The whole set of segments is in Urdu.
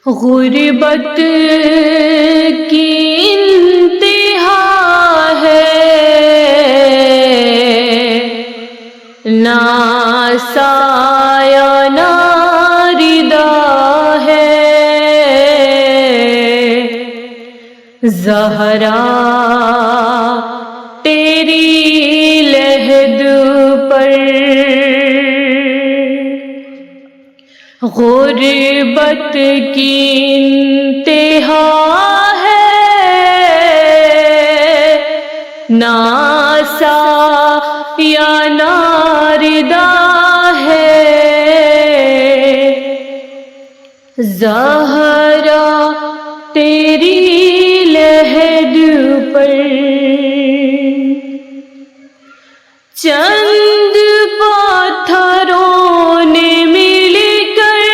غربت کی انتہا ہے، نہ سایہ نہ ردا ہے، زہرا تیری لحد پر غربت کی انتہا ہے، نہ سایہ نہ ردا ہے، زہرا تیری لحد پر چند پتھروں نے مل کر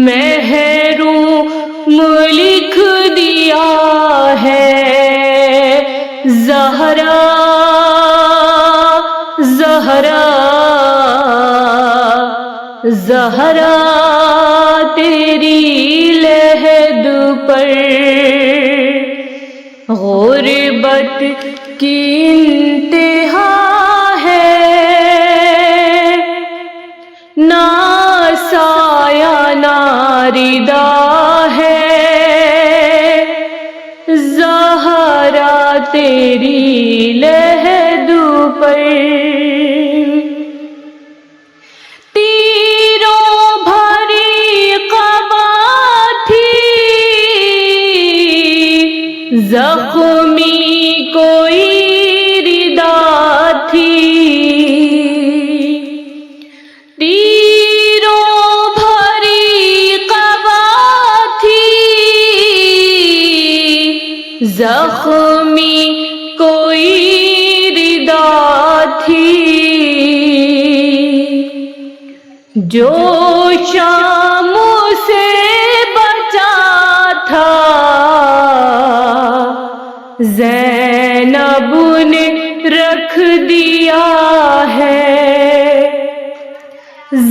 محروم لکھ دیا ہے، زہرا زہرا زہرا تیری لحد پر غربت کی انتہا ہے، نہ سایہ نہ ردا ہے، زہرا تیری لحد پر زخمی کوئی ردا تھی، تیروں بھری قبا تھی، زخمی کوئی ردا تھی، جو شاموں سے بچا تھا زینب نے رکھ دیا ہے،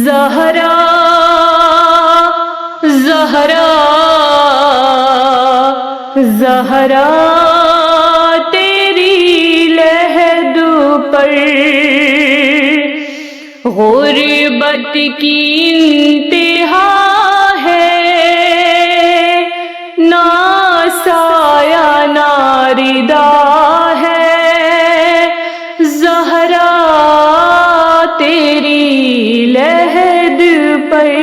زہرا زہرا زہرا تیری لحد پر غربت کی انتہا ہے، نہ سایہ نہ ردا ہے، زہرا تیری لحد پر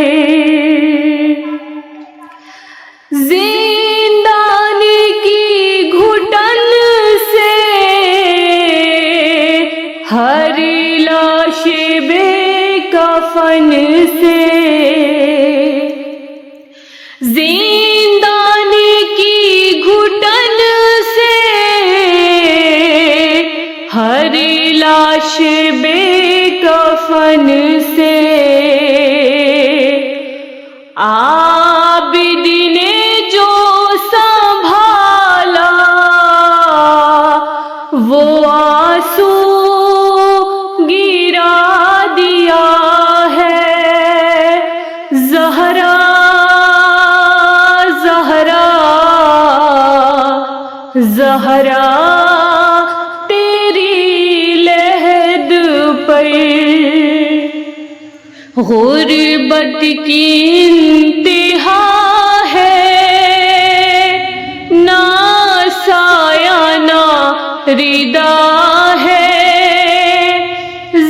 زندان کی گھٹن سے ہر لاش بے کفن سے، زندان کی گھٹن سے ہر لاش بے کفن سے، عابد نے جو سنبھالا وہ آنسو گرا دیا ہے، زہرا زہرا زہرا تیری لحد پر غربت کی انتہا ہے، نہ سایہ نہ ردا ہے،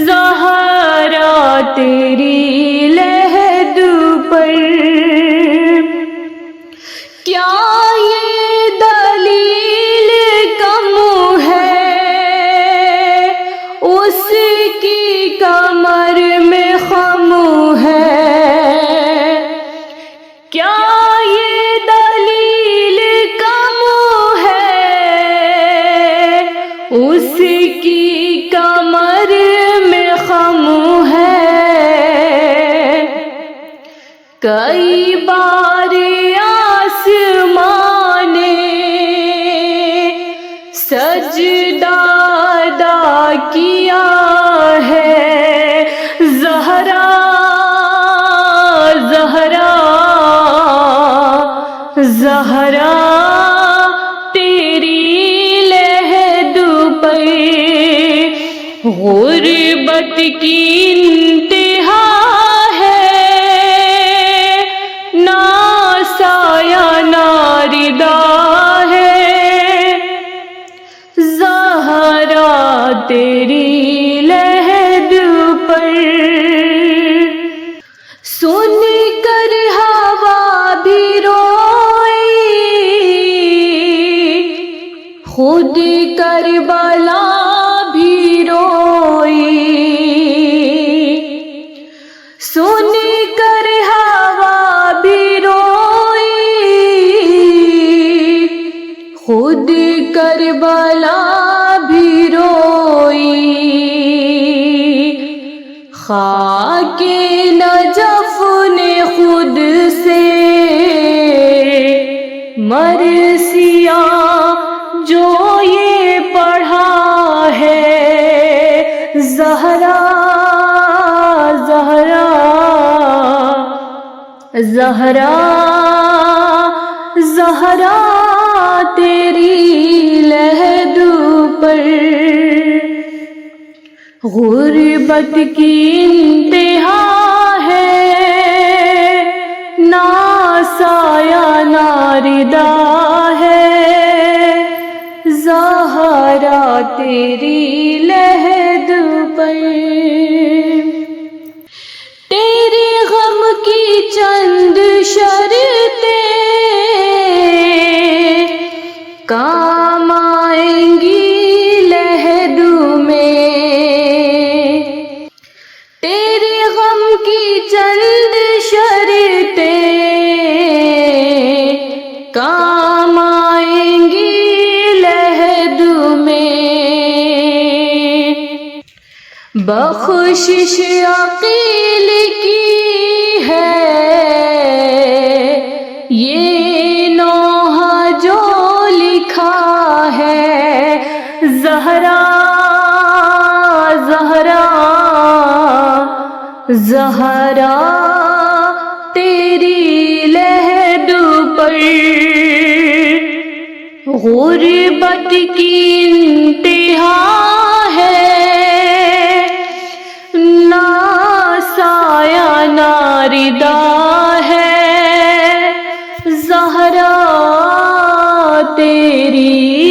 زہرا تیری لحد پر کیا یہ دلیل کم ہے اس کی کمر میں خم ہے، کیا یہ دلیل کم ہے اس کی کمر میں خم ہے، کئی بار آسمان نے سجدہ ادا کیا ہے، زہرا زہرا تیری لحد پر غربت کی انتہا ہے، نہ سایہ نہ ردا ہے، زہرا تیری لحد پر۔ سن کر ہوا بھی روئی، خود کربلا بھی روئی، سن کر ہوا بھی روئی، خود کربلا بھی روئی، خاک نجف نے خود سے مرثیہ جو یہ پڑھا ہے، زہرا زہرا زہرا زہرا تیری لحد پر غربت کی انتہا ہے، نہ سایہ نہ ردا ہے، زہرا تیری لحد پر۔ تیرے غم کی چند شرطیں کام آئیں گی لحد میں، تیرے غم کی چند شرطیں کام آئیں گی لحد میں، بخشش عقیل کی ہے یہ نوحہ جو لکھا ہے، زہرا زہرا زہرا تیری لحد پر غربت کی انتہا ہے، نہ سایہ نہ ردا ہے، زہرا تیری